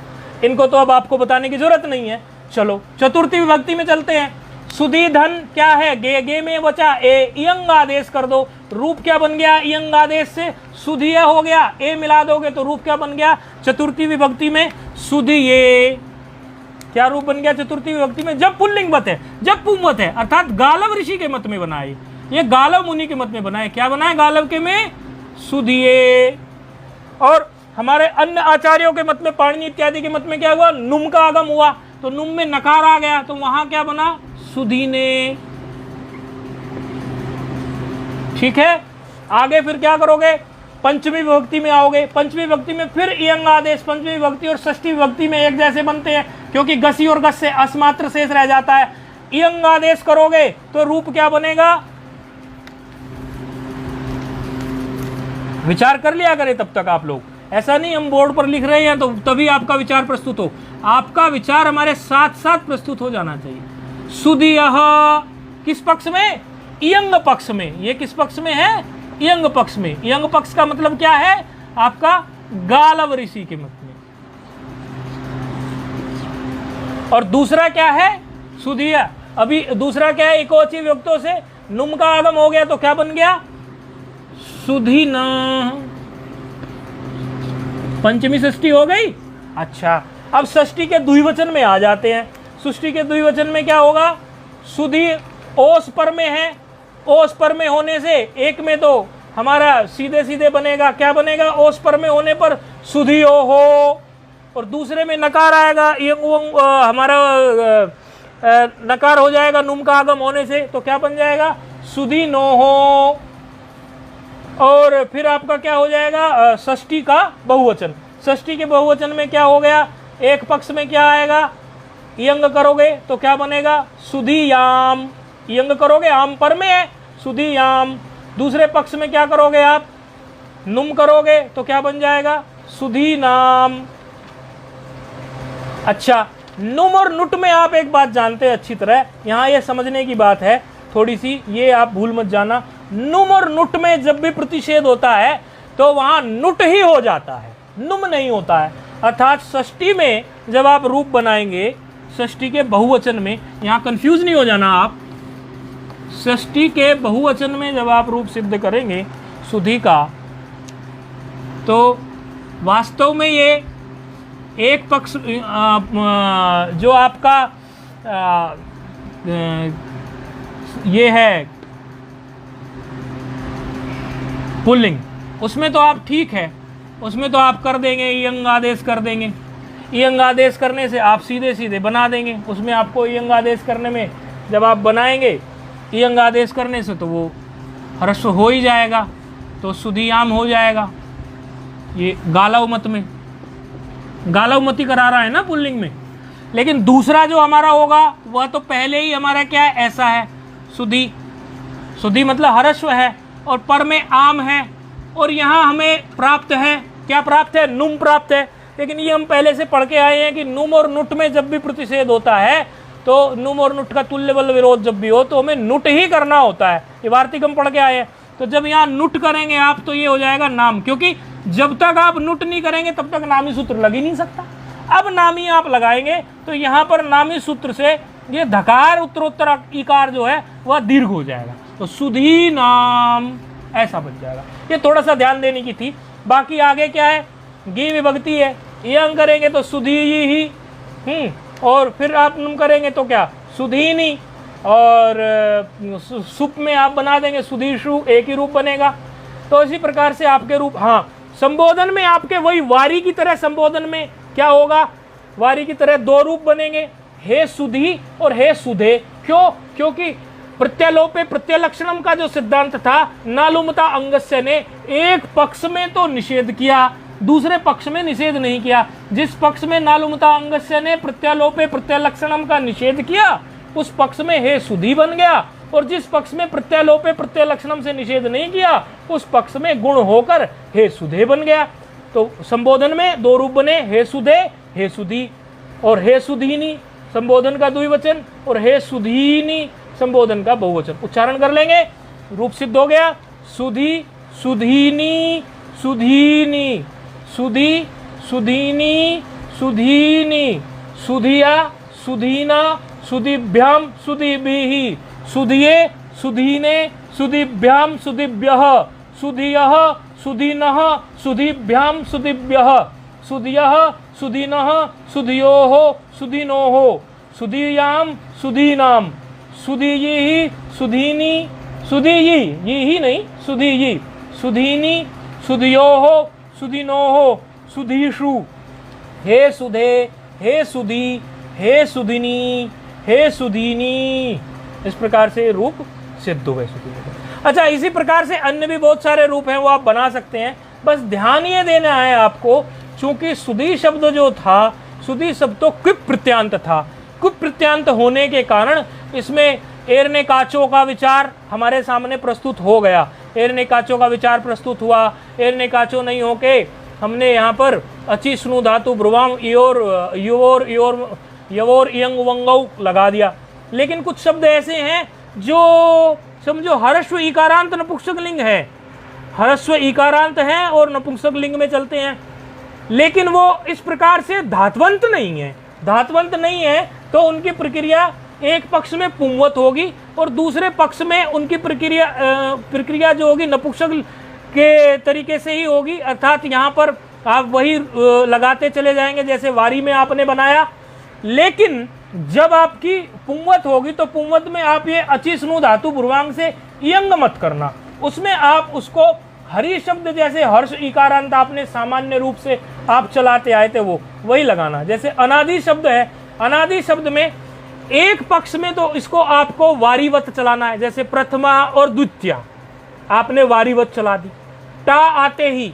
इनको तो अब आपको बताने की जरूरत नहीं है। चलो चतुर्थी विभक्ति में चलते हैं। सुधी धन क्या है, गे में बचा ए, इयंग आदेश कर दो, रूप क्या बन गया, इयंग आदेश से सुधिय हो गया, ए मिला दोगे तो रूप क्या बन गया, चतुर्थी विभक्ति में सुधिये, क्या रूप बन गया चतुर्थी विभक्ति में, जब पुल्लिंग मत है, जब पुंवत है, अर्थात गालव ऋषि के मत में बनाए, ये गालव मुनि के मत में बनाए, क्या बनाए गालव के में, सुधिये। और हमारे अन्य आचार्यों के मत में, पाणिनि इत्यादि के मत में क्या हुआ, नुम का आगम हुआ, तो नुम में नकार आ गया, तो वहां क्या बना, सुधीने। ठीक है, आगे फिर क्या करोगे, पंचमी विभक्ति में आओगे। पंचमी विभक्ति में फिर इयंग आदेश, पंचमी विभक्ति और षष्ठी विभक्ति में एक जैसे बनते हैं, क्योंकि गसी और गस से अस्मात्र शेष रह जाता है। इयंग आदेश करोगे तो रूप क्या बनेगा, विचार कर लिया करें तब तक आप लोग, ऐसा नहीं हम बोर्ड पर लिख रहे हैं तो तभी आपका विचार प्रस्तुत हो, आपका विचार हमारे साथ साथ प्रस्तुत हो जाना चाहिए। सुधियः किस पक्ष में, इयंग पक्ष में। ये किस पक्ष में है, इयंग पक्ष में। इयंग पक्ष का मतलब क्या है, आपका गालव ऋषि के मत में। और दूसरा क्या है, सुधिया। अभी दूसरा क्या है, एकोवचनी विभक्तों से नुम का आगम हो गया तो क्या बन गया, सुधीना। पंचमी षष्ठी हो गई। अच्छा, अब षष्ठी के द्विवचन में आ जाते हैं। षष्ठी के द्विवचन में क्या होगा, सुधी ओस पर में है, ओस पर में होने से एक में तो हमारा सीधे सीधे बनेगा, क्या बनेगा, ओस पर में होने पर सुधी ओ हो, और दूसरे में नकार आएगा, हमारा नकार हो जाएगा नुम का आगम होने से, तो क्या बन जाएगा, सुधी नो हो। और फिर आपका क्या हो जाएगा, षष्ठी का बहुवचन। षष्ठी के बहुवचन में क्या हो गया, एक पक्ष में क्या आएगा, इयंग करोगे तो क्या बनेगा, सुधियाम। इयंग करोगे, आम पर में है, सुधियाम। दूसरे पक्ष में क्या करोगे आप, नुम करोगे तो क्या बन जाएगा, सुधीनाम। अच्छा, नुम और नुट में आप एक बात जानते हैं अच्छी तरह, यहाँ ये समझने की बात है थोड़ी सी, ये आप भूल मत जाना। नुम और नुट में जब भी प्रतिषेध होता है तो वहां नुट ही हो जाता है, नुम नहीं होता है। अर्थात षष्ठी में जब आप रूप बनाएंगे, षष्ठी के बहुवचन में, यहाँ कंफ्यूज नहीं हो जाना आप, षष्ठी के बहुवचन में जब आप रूप सिद्ध करेंगे सुधी का, तो वास्तव में ये एक पक्ष जो आपका ये है पुल्लिंग, उसमें तो आप ठीक है, उसमें तो आप कर देंगे, इयंग आदेश कर देंगे। इयंग आदेश करने से आप सीधे सीधे बना देंगे, उसमें आपको इयंग आदेश करने में जब आप बनाएंगे, इयंग आदेश करने से तो वो ह्रस्व हो ही जाएगा, तो सुधियाम हो जाएगा। ये गालव मत में गालव मती करा रहा है ना पुल्लिंग में। लेकिन दूसरा जो हमारा होगा वह तो पहले ही हमारा क्या है, ऐसा है, सुधी। सुधी मतलब ह्रस्व है और पर में आम है, और यहाँ हमें प्राप्त है, क्या प्राप्त है, नुम प्राप्त है। लेकिन ये हम पहले से पढ़ के आए हैं कि नुम और नुट में जब भी प्रतिषेध होता है तो नुम और नुट का तुल्य बल विरोध जब भी हो तो हमें नुट ही करना होता है। ये वार्तिक हम पढ़ के आए हैं। तो जब यहाँ नुट करेंगे आप तो ये हो जाएगा नाम, क्योंकि जब तक आप नुट नहीं करेंगे तब तक नामी सूत्र लग ही नहीं सकता। अब नामी आप लगाएंगे तो यहाँ पर नामी सूत्र से ये धकार उत्तरोत्तर इकार जो है वह दीर्घ हो जाएगा, तो सुधी नाम ऐसा बन जाएगा। ये थोड़ा सा ध्यान देने की थी। बाकी आगे क्या है, गी विभक्ति है, यंग करेंगे तो सुधी ही, और फिर आप नुम करेंगे तो क्या, सुधीनी, और सुप में आप बना देंगे सुधीषु, एक ही रूप बनेगा। तो इसी प्रकार से आपके रूप, हाँ, संबोधन में आपके वही वारी की तरह संबोधन में क्या होगा, वारी की तरह दो रूप बनेंगे, हे सुधी और हे सुधे। क्यों, क्योंकि प्रत्यलोपे प्रत्यलक्षणम का जो सिद्धांत था, नालुमता अंगस्य ने एक पक्ष में तो निषेध किया, दूसरे पक्ष में निषेध नहीं किया। जिस पक्ष में नालुमता अंगस्य ने प्रत्यलोपे प्रत्यलक्षणम का निषेध किया उस पक्ष में हे सुधी बन गया, और जिस पक्ष में प्रत्यलोपे प्रत्यलक्षणम से निषेध नहीं किया उस पक्ष में गुण होकर हे सुधे बन गया। तो संबोधन में दो रूप बने, हे सुधे, हे सुधी, और हे सुधीनी संबोधन का द्विवचन, और हे सुधीनी संबोधन का बहुवचन। उच्चारण कर लेंगे, रूप सिद्ध हो गया, सुधी, सुधीनी, सुधीनी, सुधी, सुधीनी, सुधीनी, सुधिया, सुधीना, सुधिभ्याम, सुधिभिः, सुधिये, सुधीने, सुधिभ्याम, सुधिभ्यः, सुधियः, सुधीनः, सुधिभ्याम, सुधिभ्यः, सुधियः, सुधीनः, सुधियोः, सुधीनोः, सुधियाम, सुधीनाम, सुधियिः, सुधीनी, सुधियि, यही नहीं, सुधियि, सुधीनी, सुधियोः, सुधीनोः, सुधीषु, हे सुधे, हे सुधी, हे सुधिनी, हे सुधीनी, इस प्रकार से रूप सिद्ध हुए सुधीनी। अच्छा, इसी प्रकार से अन्य भी बहुत सारे रूप हैं, वो आप बना सकते हैं। बस ध्यान ये देना है आपको, चूंकि सुधी शब्द जो था, सुधी शब्द तो क्विप प्रत्यांत था। क्विप प्रत्यांत होने के कारण इसमें एरने काचो का विचार हमारे सामने प्रस्तुत हो गया। एरने काचो का विचार प्रस्तुत हुआ। एरने काचो नहीं होके हमने यहाँ पर अची स्नु धातु ब्रुवाम योर योर योर यवोर यंग वंगौ लगा दिया। लेकिन कुछ शब्द ऐसे हैं जो समझो हर्स्व इकारांत नपुंसक लिंग है, हर्स्व इकारांत है और नपुंसक लिंग में चलते हैं, लेकिन वो इस प्रकार से धात्वंत नहीं है। धात्वंत नहीं है तो उनकी प्रक्रिया एक पक्ष में पुंवत होगी और दूसरे पक्ष में उनकी प्रक्रिया जो होगी नपुंसक के तरीके से ही होगी। अर्थात यहाँ पर आप वही लगाते चले जाएंगे जैसे वारी में आपने बनाया। लेकिन जब आपकी पुंवत होगी तो पुंवत में आप ये अची स्नु धातु पूर्वांग से इयंग मत करना, उसमें आप उसको हरि शब्द जैसे हर्ष इकारांत आपने सामान्य रूप से आप चलाते आए थे वो वही लगाना। जैसे अनादि शब्द है, अनादि शब्द में एक पक्ष में तो इसको आपको वारीवत चलाना है, जैसे प्रथमा और द्वितीया आपने वारीवत चला दी। टा आते ही,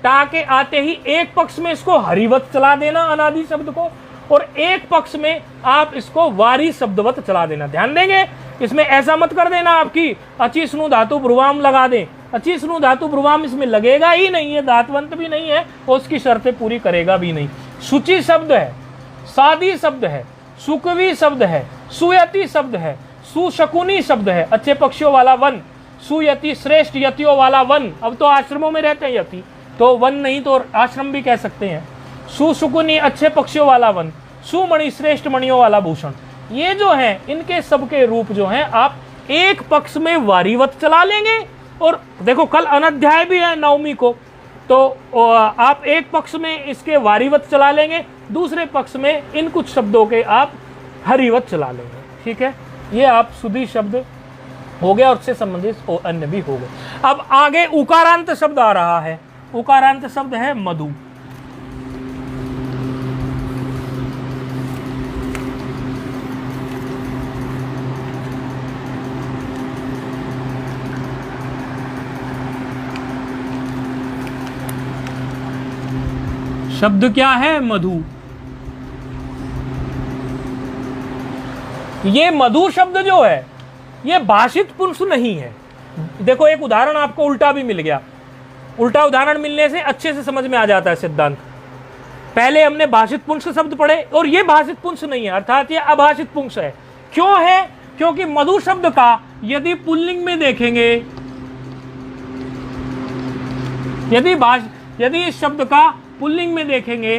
टा के आते ही एक पक्ष में इसको हरिवत चला देना अनादि शब्द को, और एक पक्ष में आप इसको वारी शब्दवत चला देना। ध्यान देंगे, इसमें ऐसा मत कर देना आपकी अची स्नु धातु ब्रुवाम लगा दें। अची स्नु धातु ब्रुवाम इसमें लगेगा ही नहीं है, धातवंत भी नहीं है और उसकी शर्तें पूरी करेगा भी नहीं। शुचि शब्द है, सादी शब्द है, सुकवी शब्द है, सुयति शब्द है, सुशकुनी शब्द है, अच्छे पक्षियों वाला वन, सुयति श्रेष्ठ यतियों वाला वन। अब तो आश्रमों में रहते हैं यति, तो वन नहीं तो आश्रम भी कह सकते हैं। सुशकुनी अच्छे पक्षियों वाला वन, सुमणि श्रेष्ठ मणियों वाला भूषण। ये जो है इनके सबके रूप जो हैं आप एक पक्ष में वारीवत चला लेंगे। और देखो कल अनध्याय भी है नवमी को, तो आप एक पक्ष में इसके वारीवत चला लेंगे, दूसरे पक्ष में इन कुछ शब्दों के आप हरिवत चला लेंगे। ठीक है, ये आप सुधी शब्द हो गया और उससे संबंधित अन्य भी हो गए। अब आगे उकारांत शब्द आ रहा है। उकारांत शब्द है मधु। शब्द क्या है? मधु। ये मधु शब्द जो है ये भाषित पुरुष नहीं है। देखो एक उदाहरण आपको उल्टा भी मिल गया। उल्टा उदाहरण मिलने से अच्छे से समझ में आ जाता है सिद्धांत। पहले हमने भाषित पुंस शब्द पढ़े और ये भाषित पुंस नहीं है, अर्थात ये अभाषित पुंस है। क्यों है? क्योंकि मधु शब्द का यदि पुल्लिंग में देखेंगे, यदि इस शब्द का पुल्लिंग में देखेंगे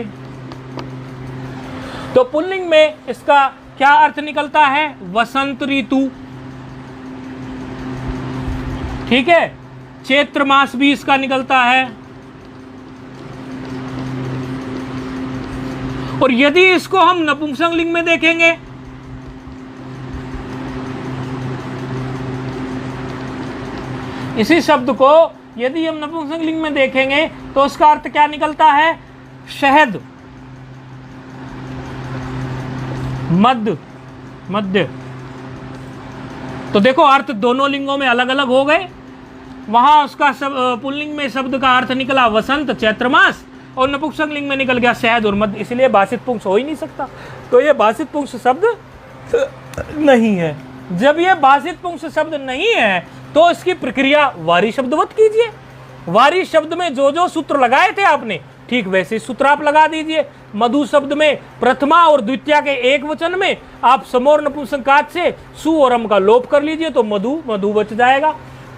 तो पुल्लिंग में इसका क्या अर्थ निकलता है? वसंत ऋतु। ठीक है, चैत्र मास भी इसका निकलता है। और यदि इसको हम नपुंसक लिंग में देखेंगे इसी शब्द को यदि हम नपुंसक लिंग में देखेंगे तो उसका अर्थ क्या निकलता है? शहद, मध्य। तो देखो अर्थ दोनों लिंगों में अलग अलग हो गए। वहां उसका पुल्लिंग में शब्द का अर्थ निकला वसंत चैत्र मास और नपुंसक लिंग में निकल गया शहद और मध्य, इसलिए भाषित पुंस हो ही नहीं सकता। तो ये भाषित पुंस शब्द नहीं है। जब ये भाषित पुंस शब्द नहीं है तो इसकी प्रक्रिया वारी शब्दवत कीजिए। वारी शब्द में जो जो सूत्र लगाए थे आपने ठीक वैसे सूत्र आप लगा दीजिए। मधु शब्द में प्रथमा और द्वितीया के एक वचन में आप समोर नपुंसकात से सु और अम का लोप कर लीजिए तो मधु बच जाएगा।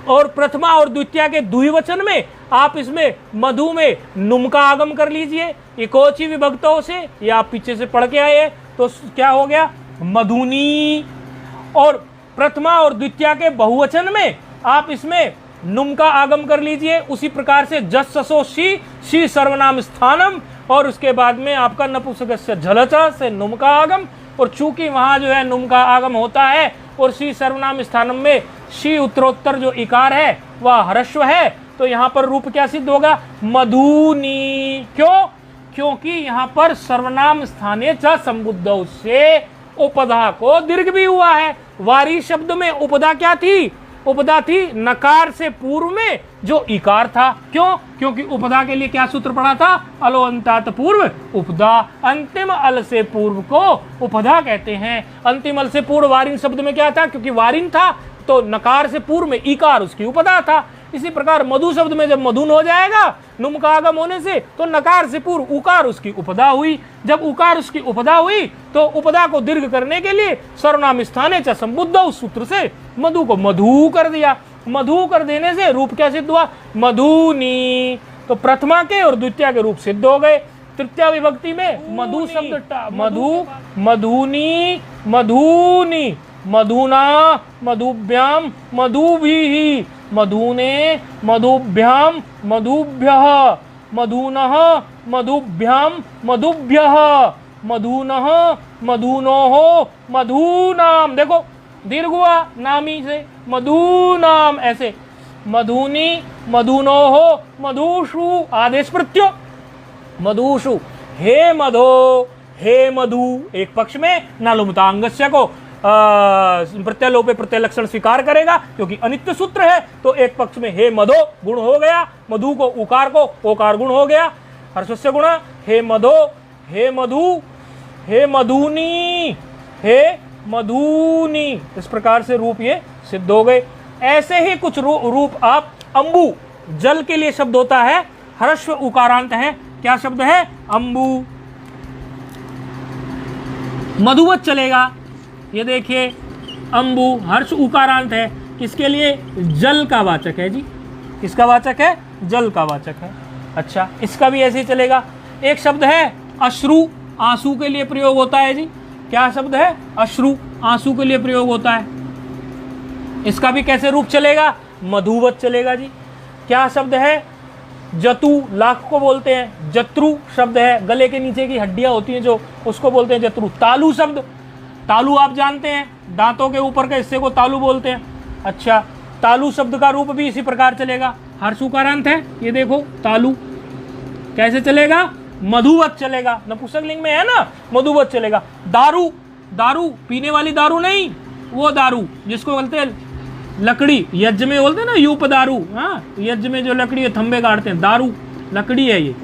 और प्रथमा और द्वितीया के द्विवचन में आप इसमें मधु में नुम का आगम कर लीजिए इकोची विभक्तों से, या आप पीछे से पढ़ के आए तो क्या हो गया? मधुनी। और प्रथमा और द्वितीया के बहुवचन में आप इसमें नुम का आगम कर लीजिए। उसी प्रकार से जस ससो शी सर्वनाम स्थानम, और उसके बाद में आपका नपुंसकस्य झलचा से नुम का आगम। और चूंकि वहां जो है नुम का आगम होता है और शी सर्वनाम स्थानम में शी उत्तरोत्तर जो इकार है वह ह्रस्व है, तो यहाँ पर रूप क्या सिद्ध होगा? मधुनी। क्यों? क्योंकि यहाँ पर सर्वनाम स्थाने च संबुद्धौ से उपधा को दीर्घ भी हुआ है। वारी शब्द में उपधा क्या थी? उपधा थी नकार से पूर्व में जो इकार था। क्यों? क्योंकि उपधा के लिए क्या सूत्र पढ़ा था? अलो अंतात पूर्व उपधा। अंतिम अल से पूर्व को उपधा कहते हैं। अंतिम अल से पूर्व वारिन शब्द में क्या था? क्योंकि वारिन था तो नकार से पूर्व में इकार उसकी उपधा था। इसी प्रकार मधु शब्द में जब मधुन हो जाएगा नुम का आगम होने से, तो नकार से पूर्व उकार उसकी उपधा हुई। जब उकार उसकी उपधा हुई तो उपधा को दीर्घ करने के लिए सर्वनाम स्थाने च संबुद्ध उस सूत्र से मधु को मधु कर दिया। मधु कर देने से रूप क्या सिद्ध हुआ? मधुनी। तो प्रथमा के और द्वितीय के रूप सिद्ध हो गए। तृतीय विभक्ति में मधु शब्द मधु, मधुनी, मधुनी, मधुना, मधुभ्याम, मधुभिः, मधुने, मधुभ्याम, मधुभ्यः, मधुनः, मधुभ्याम, मधुभ्यः, मधुनः, मधुनोः, मधुनाम। देखो दीर्घ हुआ नामी से मधुनाम, ऐसे मधुनी, मधुनोः, मधुषु, आदेश प्रत्यो मधुषु। हे मधो, हे मधु, एक पक्ष में नालुमतांगस्य को प्रत्यलोपे प्रत्यय लक्षण स्वीकार करेगा क्योंकि अनित्य सूत्र है। तो एक पक्ष में हे मधो गुण हो गया, मधु को उकार को ओकार गुण हो गया, हर्षस्य गुण। हे मधो, हे मधु, हे मधुनी, हे मधुनी। इस प्रकार से रूप ये सिद्ध हो गए। ऐसे ही कुछ रूप आप अंबु, जल के लिए शब्द होता है, ह्रस्व उकारांत है। क्या शब्द है? अंबु। मधुवत चलेगा। ये देखिए अंबु हर्ष उकारांत है, किसके लिए? जल का वाचक है जी। किसका वाचक है? जल का वाचक है। अच्छा, इसका भी ऐसे ही चलेगा। एक शब्द है अश्रु, आंसू के लिए प्रयोग होता है जी। क्या शब्द है? अश्रु, आंसू के लिए प्रयोग होता है। इसका भी कैसे रूप चलेगा? मधुवत चलेगा जी। क्या शब्द है? जतु, लाख को बोलते हैं। जत्रु शब्द है, गले के नीचे की हड्डियां होती हैं जो, उसको बोलते हैं जत्रु। तालु शब्द, तालु आप जानते हैं, दांतों के ऊपर के हिस्से को तालु बोलते हैं। अच्छा, तालु शब्द का रूप भी इसी प्रकार चलेगा। हर्ष उकारांत है, ये देखो तालु। कैसे चलेगा? मधुवत चलेगा। नपुंसकलिंग में है ना, मधुवत चलेगा। दारू, दारू पीने वाली दारू नहीं, वो दारू जिसको बोलते हैं लकड़ी, यज्ञ में बोलते हैं ना यूप दारू। हाँ, यज्ञ में जो लकड़ी है थंबे गाड़ते हैं, दारू लकड़ी है ये।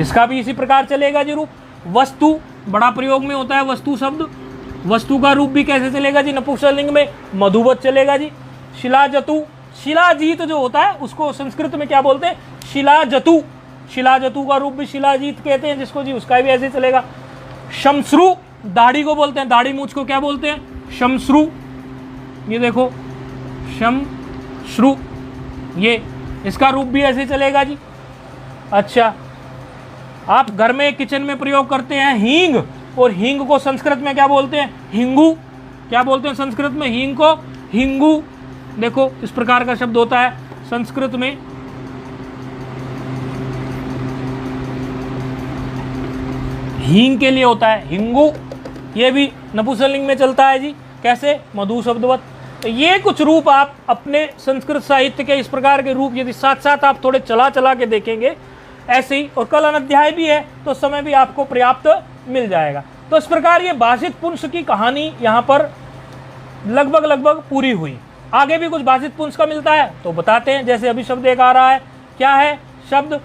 इसका भी इसी प्रकार चलेगा जी रूप। वस्तु बड़ा प्रयोग में होता है, वस्तु शब्द। वस्तु का रूप भी कैसे चलेगा जी? नपुंसकलिंग में मधुवत चलेगा जी। शिलाजतु, शिलाजीत जो होता है उसको संस्कृत में क्या बोलते हैं? शिलाजतु। शिलाजतु का रूप भी शिलाजीत कहते हैं जिसको जी, उसका भी ऐसे चलेगा। शमश्रु, दाढ़ी को बोलते हैं, दाढ़ी मूंछ को क्या बोलते हैं? शमश्रु। ये देखो शमश्रु, ये इसका रूप भी ऐसे चलेगा जी। अच्छा, आप घर में किचन में प्रयोग करते हैं हींग, और हींग को संस्कृत में क्या बोलते हैं? हिंगू। क्या बोलते हैं संस्कृत में? हींग को हिंगू। देखो इस प्रकार का शब्द होता है संस्कृत में। हींग के लिए होता है हिंगू। ये भी नपुंसकलिंग में चलता है जी। कैसे? मधु शब्दवत। तो ये कुछ रूप आप अपने संस्कृत साहित्य के इस प्रकार के रूप यदि साथ साथ आप थोड़े चला चला के देखेंगे ऐसे ही, और कल अनध्याय भी है तो समय भी आपको पर्याप्त मिल जाएगा। तो इस प्रकार ये भाषित पुंस की कहानी यहाँ पर लगभग पूरी हुई। आगे भी कुछ भाषित पुंस का मिलता है तो बताते हैं। जैसे अभी शब्द एक आ रहा है, क्या है शब्द?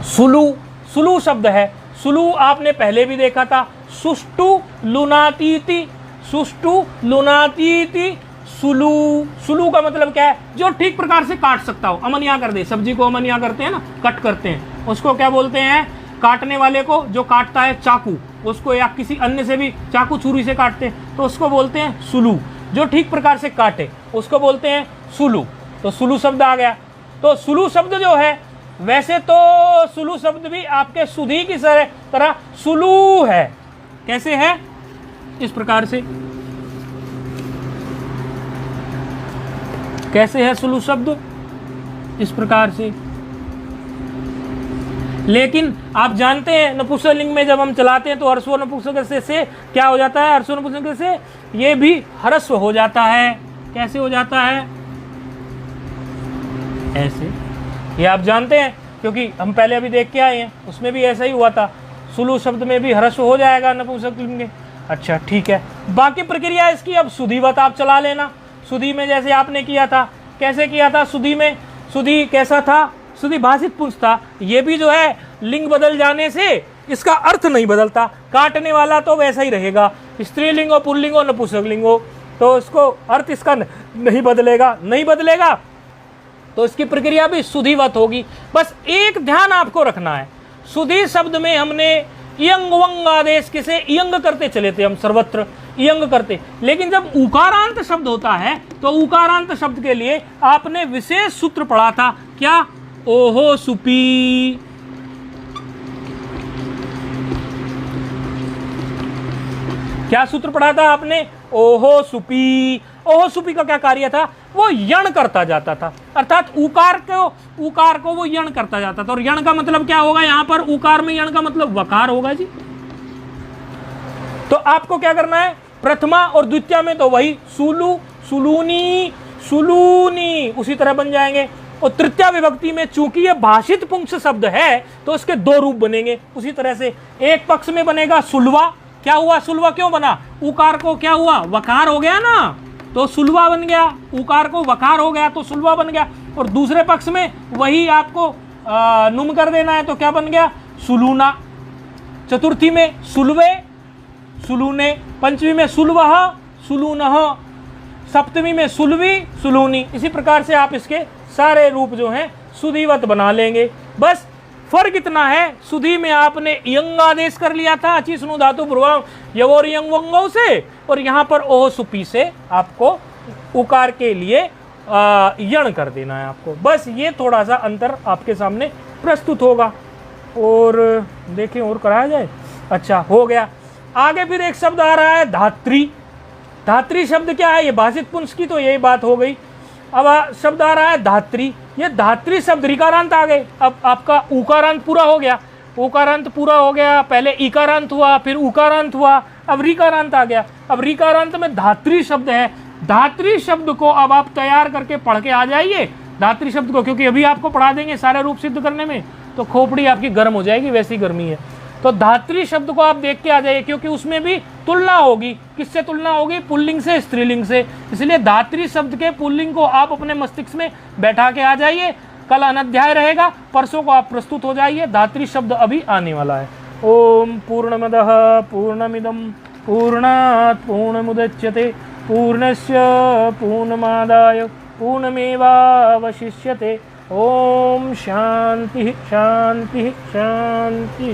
सुलु। सुलु शब्द है। सुलु आपने पहले भी देखा था। सुष्टु लुनातीति, सुष्टु लुनातीति सुलु। सुलु का मतलब क्या है? जो ठीक प्रकार से काट सकता हो, अमनिया कर दे। सब्जी को अमनिया करते हैं ना, कट करते हैं, उसको क्या बोलते हैं? काटने वाले को जो काटता है चाकू, उसको या किसी अन्य से भी चाकू छुरी से काटते हैं तो उसको बोलते हैं सुलु। जो ठीक प्रकार से काटे उसको बोलते हैं सुलु। तो सुलु शब्द आ गया। तो सुलु शब्द जो है, वैसे तो सुलु शब्द भी आपके सुधी की तरह सुलु है। कैसे है? इस प्रकार से। कैसे है सुलु शब्द? इस प्रकार से। लेकिन आप जानते हैं नपुंसकलिंग में जब हम चलाते हैं तो हर्स्व नपुंसक से क्या हो जाता है? हर्स्व नपुंसक से ये भी ह्रस्व हो जाता है। कैसे हो जाता है, ऐसे। ये आप जानते हैं क्योंकि हम पहले अभी देख के आए हैं, उसमें भी ऐसा ही हुआ था। सुलू शब्द में भी ह्रस्व हो जाएगा नपुंसकलिंग में। अच्छा ठीक है, बाकी प्रक्रिया इसकी अब सुधीवत आप चला लेना। सुधी में जैसे आपने किया था, कैसे किया था सुधी में, सुधी कैसा था, सुधी भाषित पुंस था। ये भी जो है लिंग बदल जाने से इसका अर्थ नहीं बदलता, काटने वाला तो वैसा ही रहेगा, स्त्रीलिंग हो पुल्लिंग हो नपुंसकलिंग हो, तो इसको अर्थ इसका नहीं बदलेगा, नहीं बदलेगा तो इसकी प्रक्रिया भी सुधीवत होगी। बस एक ध्यान आपको रखना है, सुधी शब्द में हमने इयंग वंग आदेश किसे इयंग करते चले थे, हम सर्वत्र इयंग करते, लेकिन जब उकारांत शब्द होता है तो उकारांत शब्द के लिए आपने विशेष सूत्र पढ़ा था, क्या, ओहो सुपी। क्या सूत्र पढ़ा था आपने, ओहो सुपी। ओहो सुपी का क्या कार्य था, वो यण करता जाता था, अर्थात उकार को वो यण करता जाता था। और यण का मतलब क्या होगा, यहां पर उकार में यण का मतलब वकार होगा जी। तो आपको क्या करना है, प्रथमा और द्वितीय में तो वही सुलू, सुलूनी, सुलूनी उसी तरह बन जाएंगे। और तृतीय विभक्ति में चूंकि ये भाषित पुंस शब्द है तो इसके दो रूप बनेंगे उसी तरह से। एक पक्ष में बनेगा सुलवा, क्या हुआ, सुलवा क्यों बना, उकार को क्या हुआ, वकार हो गया ना, तो सुलवा बन गया, उकार को वकार हो गया तो सुलवा बन गया। और दूसरे पक्ष में वही आपको नुम कर देना है तो क्या बन गया, सुलूना। चतुर्थी में सुलवे, सुलूने। पंचमी में सुलवह, सुलूनह। सप्तमी में सुलवी, सुलूनी। इसी प्रकार से आप इसके सारे रूप जो हैं सुधीवत बना लेंगे। बस फर्क इतना है, सुधी में आपने इयंग आदेश कर लिया था, अची सुनु धातु पूर्वम यवोर यंग वंगों से, और यहाँ पर ओह सुपी से आपको उकार के लिए यण कर देना है आपको। बस ये थोड़ा सा अंतर आपके सामने प्रस्तुत होगा। और देखें और कराया जाए, अच्छा हो गया। आगे फिर एक शब्द आ रहा है धात्री। धात्री शब्द क्या है, ये भाषित पुंस की तो यही बात हो गई। अब शब्द आ रहा है धात्री। ये धात्री शब्द ऋकारांत आ गए, अब आपका उकारांत पूरा हो गया, उकारांत पूरा हो गया, पहले इकारांत हुआ, फिर उकारांत हुआ, अब ऋकारांत आ गया। अब ऋकारांत में धात्री शब्द है, धात्री शब्द को अब आप तैयार करके पढ़ के आ जाइए धात्री शब्द को, क्योंकि अभी आपको पढ़ा देंगे सारे रूप सिद्ध करने में तो खोपड़ी आपकी गर्म हो जाएगी, वैसी गर्मी है। तो धात्री शब्द को आप देख के आ जाइए, क्योंकि उसमें भी तुलना होगी। किससे तुलना होगी, पुल्लिंग से, स्त्रीलिंग से। इसलिए धात्री शब्द के पुल्लिंग को आप अपने मस्तिष्क में बैठा के आ जाइए। कल अनध्याय रहेगा, परसों को आप प्रस्तुत हो जाइए, धात्री शब्द अभी आने वाला है। ओम पूर्णमदः पूर्णमिदं पूर्णात् पूर्णमुदच्यते पूर्णस्य पूर्णमादाय पूर्णमेवावशिष्यते। ओम शांति शांति शांति।